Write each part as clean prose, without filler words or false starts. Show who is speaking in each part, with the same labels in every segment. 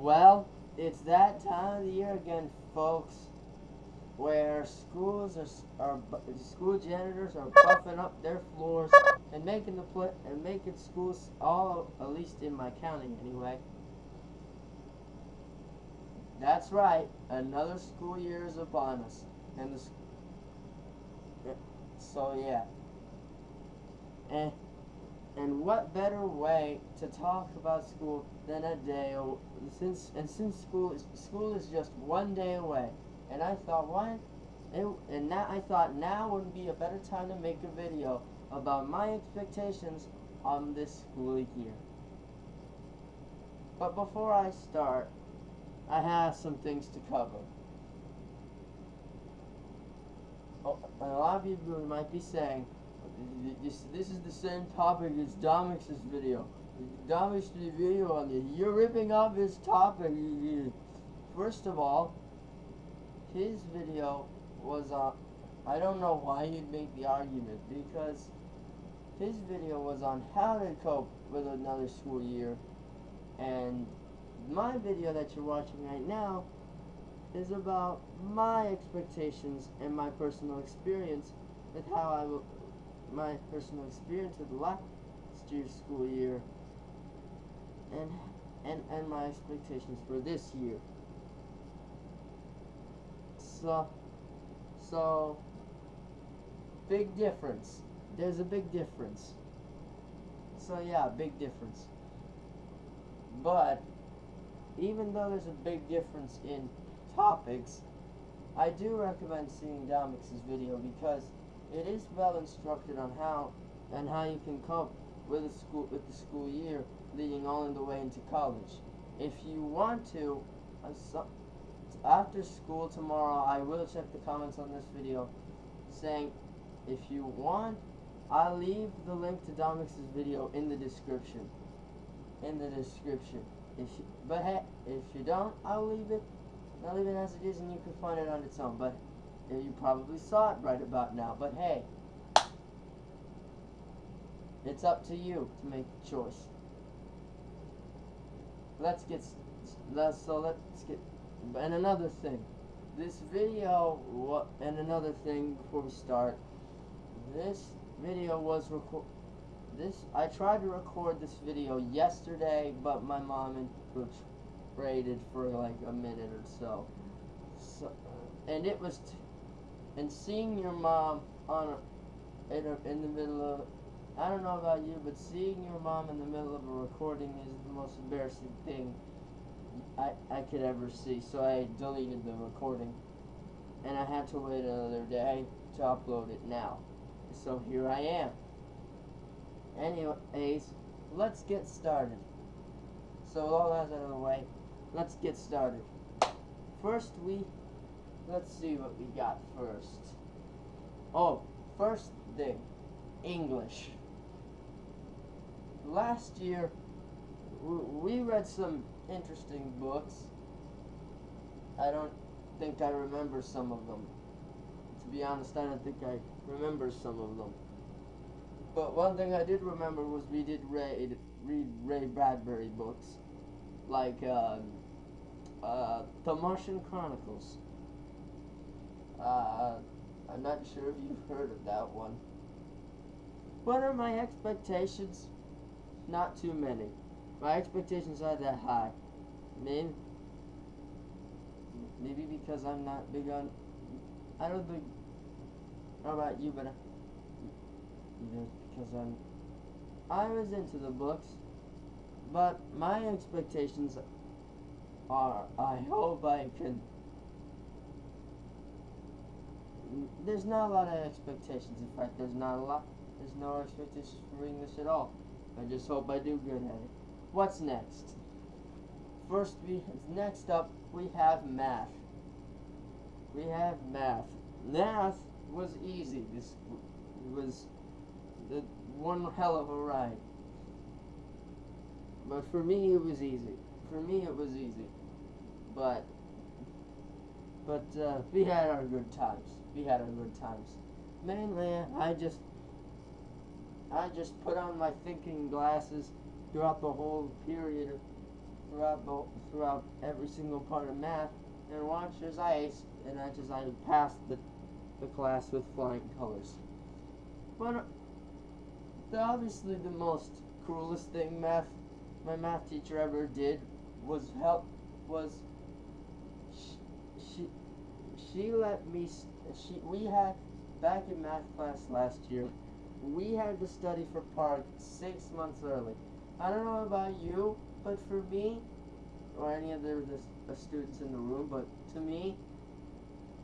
Speaker 1: Well, it's that time of the year again, folks, where school janitors are buffing up their floors and making schools, all at least in my county anyway. That's right, another school year is upon us, and so yeah, and and what better way to talk about school than a day since school is just one day away, and I thought now wouldn't be a better time to make a video about my expectations on this school year. But before I start, I have some things to cover. Oh, and a lot of people might be saying, this is the same topic as Dominic's video. Dominic's video on it. You're ripping off his topic. First of all, his video was on. I don't know why you'd make the argument, because his video was on how to cope with another school year, and my video that you're watching right now is about my expectations and my personal experience with my personal experience with last year's school year and my expectations for this year. So big difference. There's a big difference. So yeah, big difference. But even though there's a big difference in topics, I do recommend seeing Dominic's video, because it is well instructed on how you can cope with the school year leading all the way into college. If you want to, after school tomorrow, I will check the comments on this video saying, if you want, I'll leave the link to Dominic's video in the description. But hey, if you don't, I'll leave it as it is, and you can find it on its own. But you probably saw it right about now. But hey, it's up to you to make the choice. And another thing, before we start, this video was I tried to record this video yesterday, but my mom infiltrated for like a minute or so. And seeing your mom in the middle of, I don't know about you, but seeing your mom in the middle of a recording is the most embarrassing thing I could ever see. So I deleted the recording, and I had to wait another day to upload it now. So here I am. Anyways, let's get started. So with all that out of the way, let's get started. Let's see what we got first. Oh, first thing, English. Last year, we read some interesting books. I don't think I remember some of them. To be honest, I don't think I remember some of them. But one thing I did remember was we did read Ray Bradbury books, like The Martian Chronicles. I'm not sure if you've heard of that one. What are my expectations? Not too many. My expectations aren't that high. Maybe because I'm not big on. I don't think. How about you? But because I was into the books, but my expectations are, I hope I can. There's not a lot of expectations. In fact, there's no expectations for English at all. I just hope I do good at it. What's next? Next up, we have math. Math was easy. This was one hell of a ride. But for me, it was easy. But we had our good times. Mainly, I just put on my thinking glasses throughout the whole period throughout every single part of math, and watch as I passed the class with flying colors. But obviously the most cruelest thing my math teacher ever did was she let me we had back in math class last year, we had to study for Park 6 months early. I don't know about you, but for me, or any of the students in the room, but to me,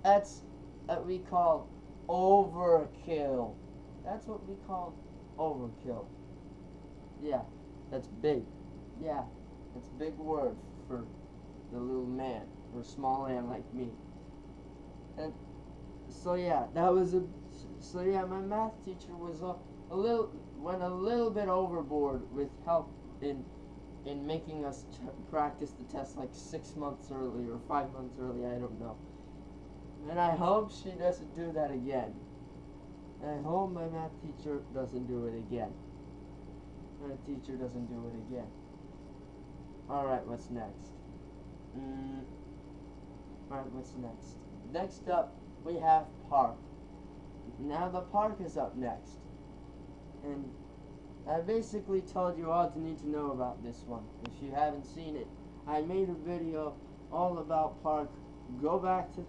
Speaker 1: that's what we call overkill. That's what we call overkill. Yeah, that's big. Yeah, that's a big word for the little man, or small man like me. And so yeah, my math teacher was went a little bit overboard with help in making us practice the test like 6 months early or 5 months early, I don't know. And I hope she doesn't do that again. And I hope my math teacher doesn't do it again. My teacher doesn't do it again. Alright, what's next? Alright, what's next? Next up, we have Park. Now the Park is up next. And I basically told you all you need to know about this one. If you haven't seen it, I made a video all about Park. Go back to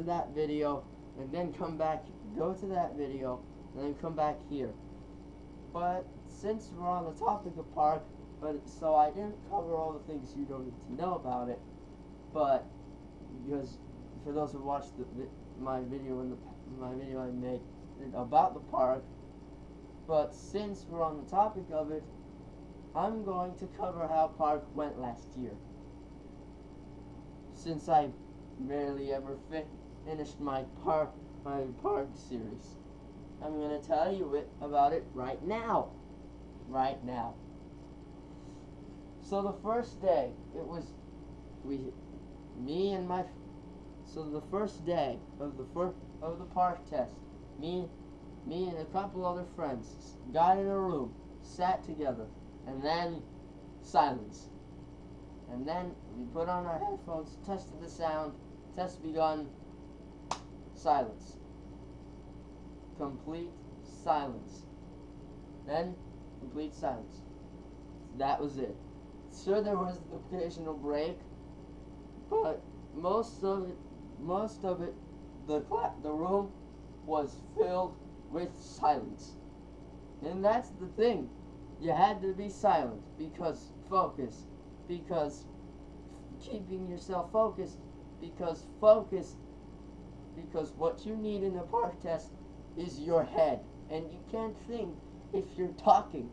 Speaker 1: that video, and then go to that video, and then come back here. But since we're on the topic of Park, so I didn't cover all the things you don't need to know about it, but because for those who watched my video I made about the Park, but since we're on the topic of it, I'm going to cover how Park went last year. Since I rarely ever finished my Park series, I'm going to tell you about it right now. Right now. So the first day, it was so the first day of the Park test, me and a couple other friends got in a room, sat together, and then silence. And then we put on our headphones, tested the sound, test begun, silence. Complete silence. Then, complete silence. That was it. Sure, there was the occasional break, but most of it, the room was filled with silence. And that's the thing. You had to be silent because keeping yourself focused, because what you need in a Park test is your head, and you can't think if you're talking.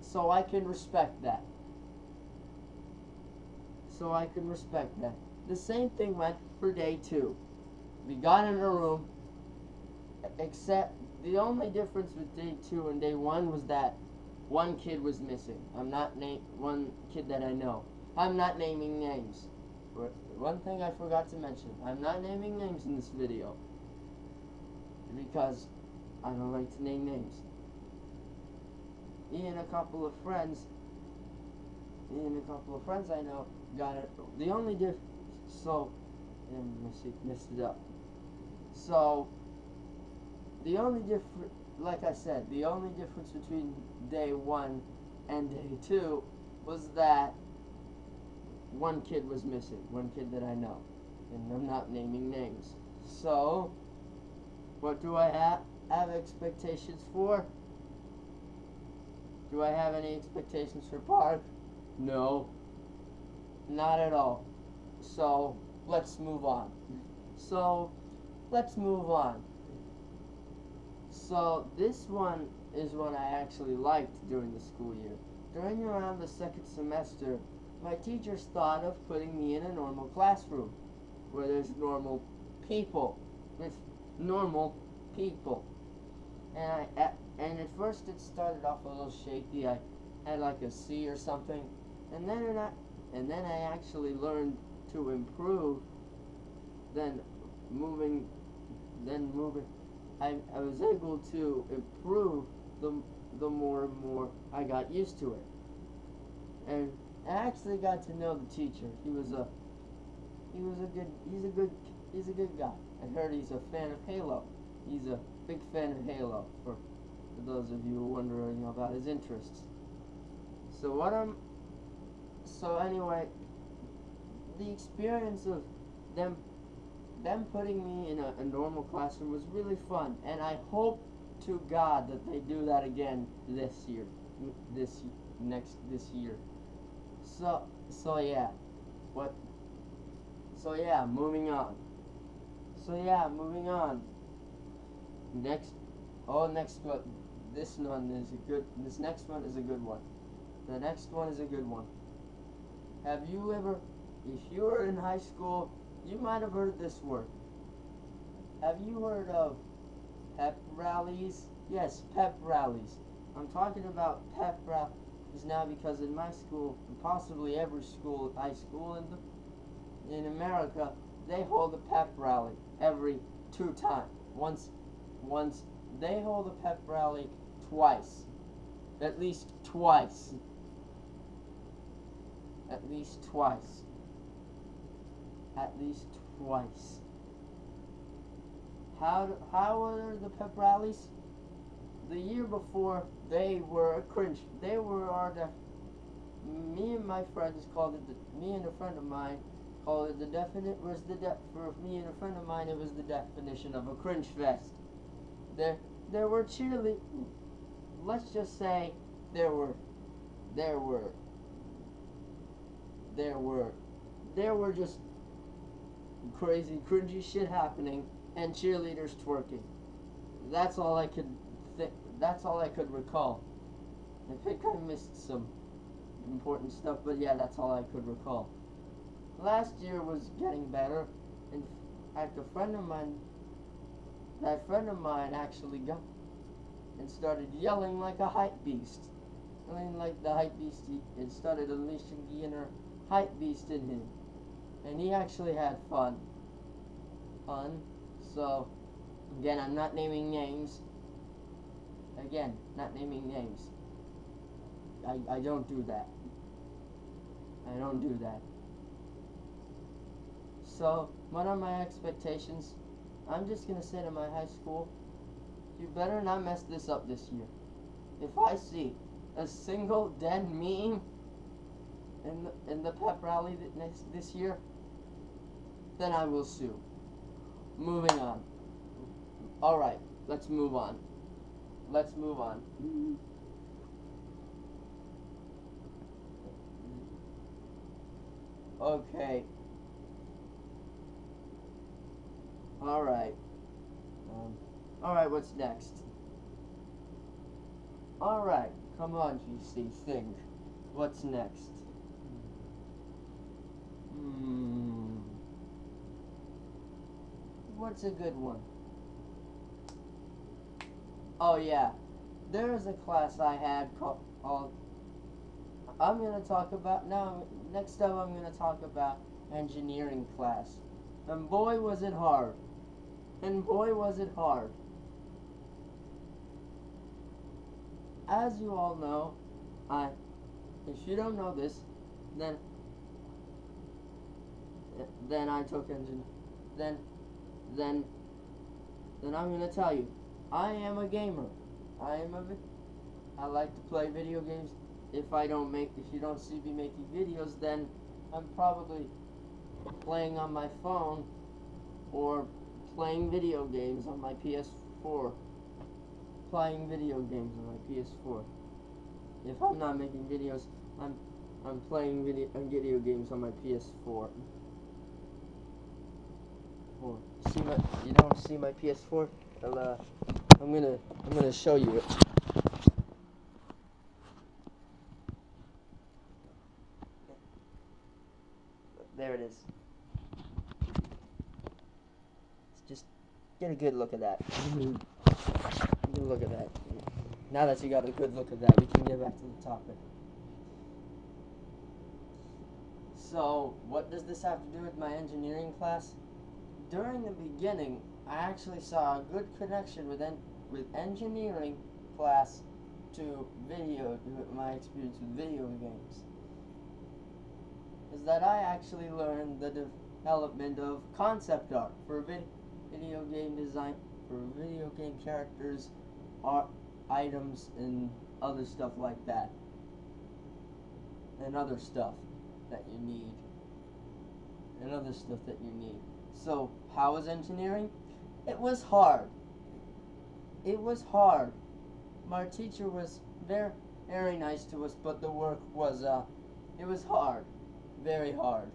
Speaker 1: So I can respect that. The same thing went for day 2. We got in a room, except the only difference with day 2 and day 1 was that one kid was missing. One kid that I know. I'm not naming names. One thing I forgot to mention, I'm not naming names in this video, because I don't like to name names. Me and a couple of friends I know got it. The only messed it up. So the only like I said, the only difference between day 1 and day 2 was that one kid was missing, one kid that I know, and I'm not naming names. So what do I have expectations for? Do I have any expectations for Park? No, not at all. So let's move on. So this one is what I actually liked during the school year. During around the second semester, my teachers thought of putting me in a normal classroom where there's normal people with normal people. And at first it started off a little shaky. I had like a C or something, and then I actually learned to improve. Then moving, I was able to improve the more and more I got used to it. and I actually got to know the teacher. He's a good guy. I heard he's a fan of Halo. He's a big fan of Halo, for those of you wondering about his interests. So anyway, the experience of them putting me in a normal classroom was really fun, and I hope to God that they do that again this year. So yeah. Moving on. Next one. This next one is a good one. The next one is a good one. Have you ever, if you were in high school, you might have heard this word. Have you heard of pep rallies? Yes, pep rallies. I'm talking about pep rallies now because in my school, and possibly every school, high school in America, they hold a pep rally every 2 times. Once they hold a pep rally twice. At least twice. How are the pep rallies? The year before, they were a cringe. They were me and my friends called it. Me and a friend of mine called it for me and a friend of mine. It was the definition of a cringe fest. There were cheerleaders. Let's just say there were just crazy, cringy shit happening, and cheerleaders twerking. That's all I could recall. I think I missed some important stuff, but yeah, that's all I could recall. Last year was getting better. In fact, that friend of mine actually got and started yelling like a hype beast. I mean, like the hype beast, it started unleashing the inner hype beast in him. And he actually had fun. So, again, I'm not naming names. I don't do that. So, what are my expectations? I'm just going to say to my high school, you better not mess this up this year. If I see a single dead meme in the pep rally this year, then I will sue. Moving on. Alright, let's move on. Okay. Alright. Alright, what's next? Alright, come on, GC, think. What's next? What's a good one? Oh yeah, there's a class I had called, next up I'm gonna talk about engineering class. And boy was it hard. As you all know, if you don't know this, then I took then I'm gonna tell you, I am a gamer. I like to play video games. If you don't see me making videos, then I'm probably playing on my phone or playing video games on my PS4. If I'm not making videos, I'm playing video games on my PS4. You don't see my PS4? I'm gonna show you it. There it is. Just get a good look at that. Good look at that. Now that you got a good look at that, we can get back to the topic. So, what does this have to do with my engineering class? During the beginning, I actually saw a good connection with engineering class to my experience with video games. was that I actually learned the development of concept art for video game design, for video game characters, art, items, and other stuff like that. And other stuff that you need. And other stuff that you need. So, how was engineering? It was hard. It was hard. My teacher was very, very nice to us, but the work was, it was hard. Very hard.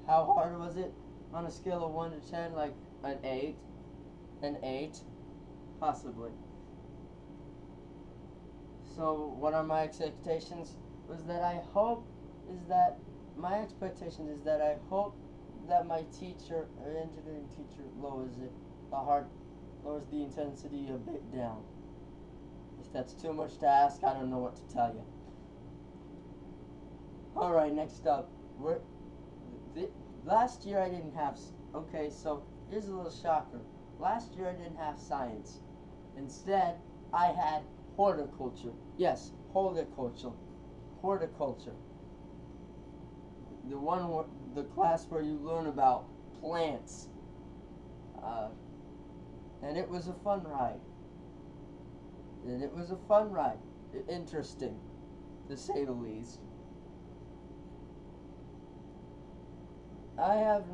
Speaker 1: How hard was it? On a scale of 1 to 10, like an 8. An 8. Possibly. So, what are my expectations? My expectation is that I hope that my teacher, or engineering teacher, lowers the intensity a bit down. If that's too much to ask, I don't know what to tell you. Alright, next up. Last year I didn't have... Okay, so here's a little shocker. Last year I didn't have science. Instead, I had horticulture. Yes, horticulture. Horticulture. The class where you learn about plants. And it was a fun ride. Interesting, to say the least. I have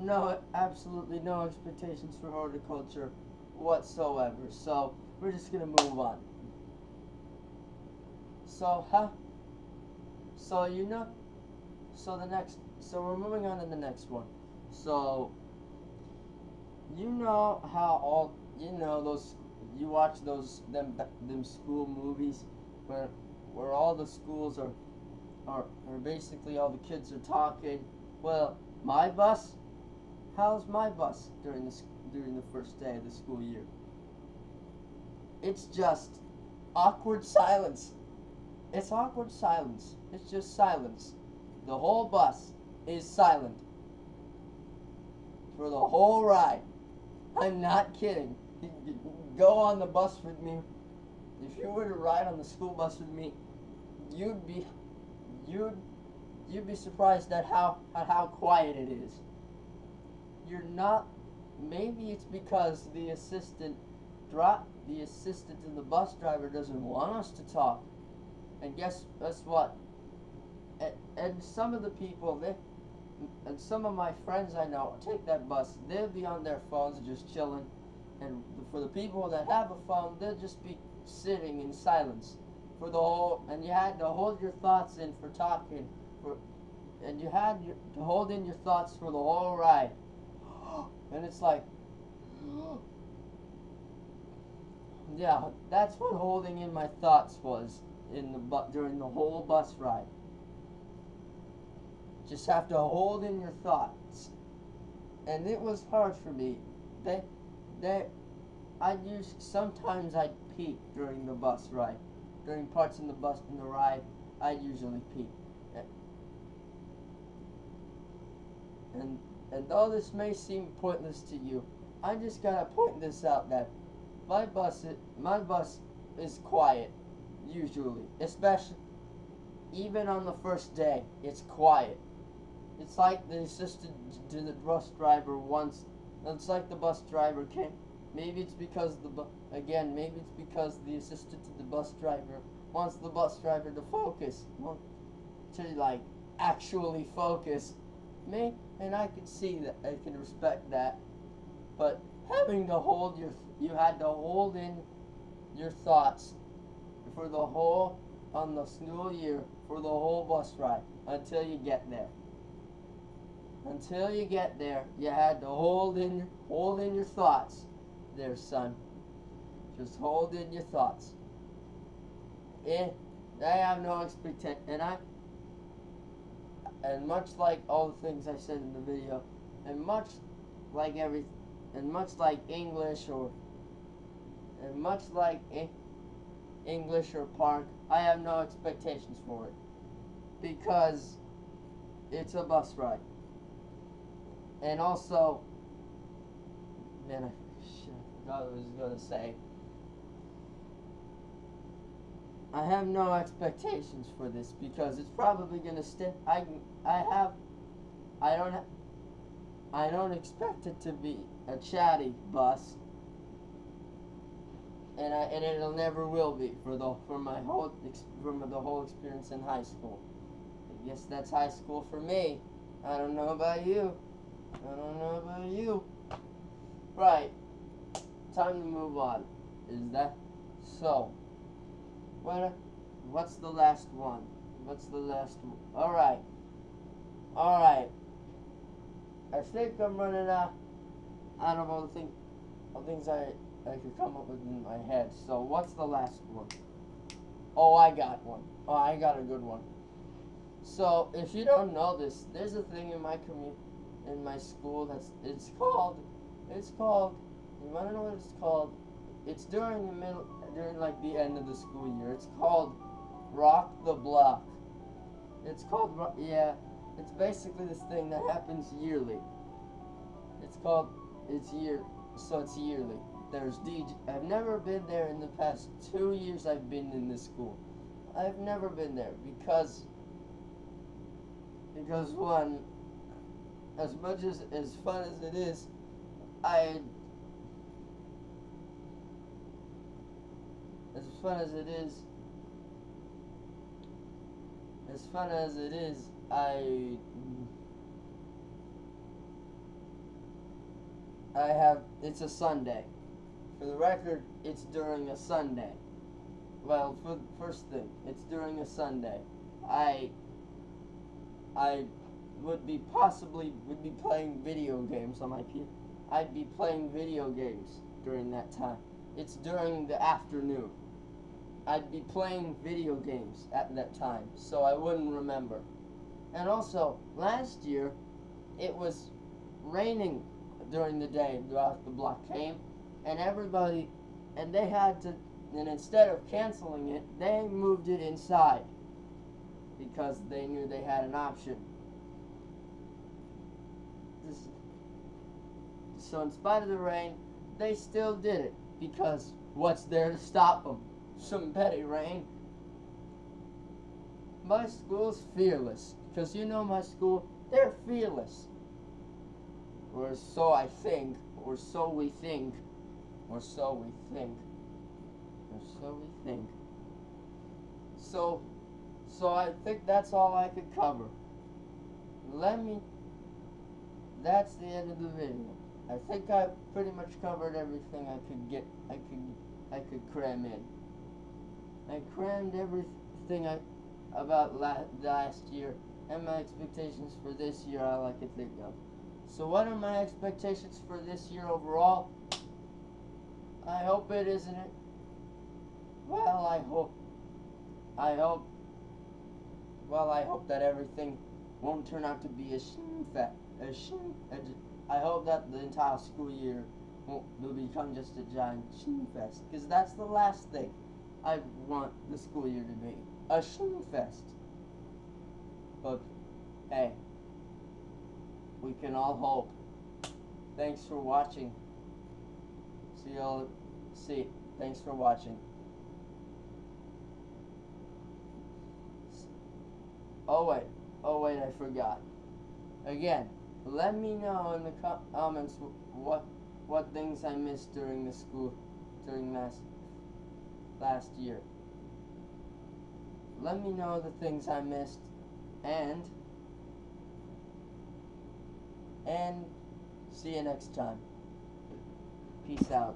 Speaker 1: absolutely no expectations for horticulture whatsoever. So we're just gonna move on. So we're moving on to the next one. So you know how you watch them school movies where all the schools are basically all the kids are talking. Well, how's my bus during the first day of the school year? It's just awkward silence. It's awkward silence. It's just silence. The whole bus is silent for the whole ride. I'm not kidding. Go on the bus with me. If you were to ride on the school bus with me, you'd be surprised at how quiet it is. You're not. Maybe it's because the assistant to the bus driver doesn't want us to talk. And guess what? And some of the people, and some of my friends I know take that bus, they'll be on their phones just chilling. And for the people that have a phone, they'll just be sitting in silence for the whole, and you had to hold your thoughts in for talking, and you had to hold in your thoughts for the whole ride. And it's like, yeah, that's what holding in my thoughts was during the whole bus ride. Just have to hold in your thoughts, and it was hard for me. Sometimes I'd peek during the bus ride. During parts in the ride, I'd usually peek. And though this may seem pointless to you, I just gotta point this out that my bus is quiet, usually. Especially, even on the first day, it's quiet. It's like the assistant to the bus driver wants. It's like the bus driver can't. Maybe it's because the assistant to the bus driver wants the bus driver to focus, to like actually focus. And I can see that, I can respect that. But having to you had to hold in your thoughts for the whole, on the school year, for the whole bus ride until you get there. Until you get there, you had to hold in your thoughts. There, son. Just hold in your thoughts. I have no expectation, and much like all the things I said in the video, and much like English or park, I have no expectations for it because it's a bus ride. And also, man, I forgot what I was gonna say. I have no expectations for this because it's probably gonna stay. I don't expect it to be a chatty bus, and it'll never will be for the whole experience in high school. I guess that's high school for me. I don't know about you. I don't know about you. Right. Time to move on. Is that so? What's the last one? What's the last one? Alright. Alright. I think I'm running out of all the things I could come up with in my head. So what's the last one? Oh, I got one. Oh, I got a good one. So if you don't know this, there's a thing in my school it's called. You wanna know what it's called? It's during like the end of the school year. It's called Rock the Block. It's called It's basically this thing that happens yearly. It's yearly. There's DJ. I've never been there in the past 2 years I've been in this school. I've never been there because one, as much as fun as it is, as fun as it is, it's a Sunday. For the record, it's during a Sunday. Well, for the first thing, it's during a Sunday. I would be playing video games on my PC. I'd be playing video games during that time. It's during the afternoon. I'd be playing video games at that time, so I wouldn't remember. And also, last year, it was raining during the day. Rock the Block came, and instead of canceling it, they moved it inside because they knew they had an option. So in spite of the rain, they still did it because what's there to stop them? Some petty rain. My school's fearless because you know my school, they're fearless. Or so I think, or so we think, or so we think, or so we think. So I think that's all I could cover. That's the end of the video. I think I pretty much covered everything I could cram in. I crammed everything about last year and my expectations for this year all I could think of. So what are my expectations for this year overall? I hope it isn't it. Well, I hope that everything won't turn out to be I hope that the entire school year will become just a giant fest, because that's the last thing I want the school year to be, a fest. But hey, we can all hope. Thanks for watching. Thanks for watching. Oh wait, I forgot. Again, let me know in the comments what things I missed during last year. Let me know the things I missed, and see you next time. Peace out.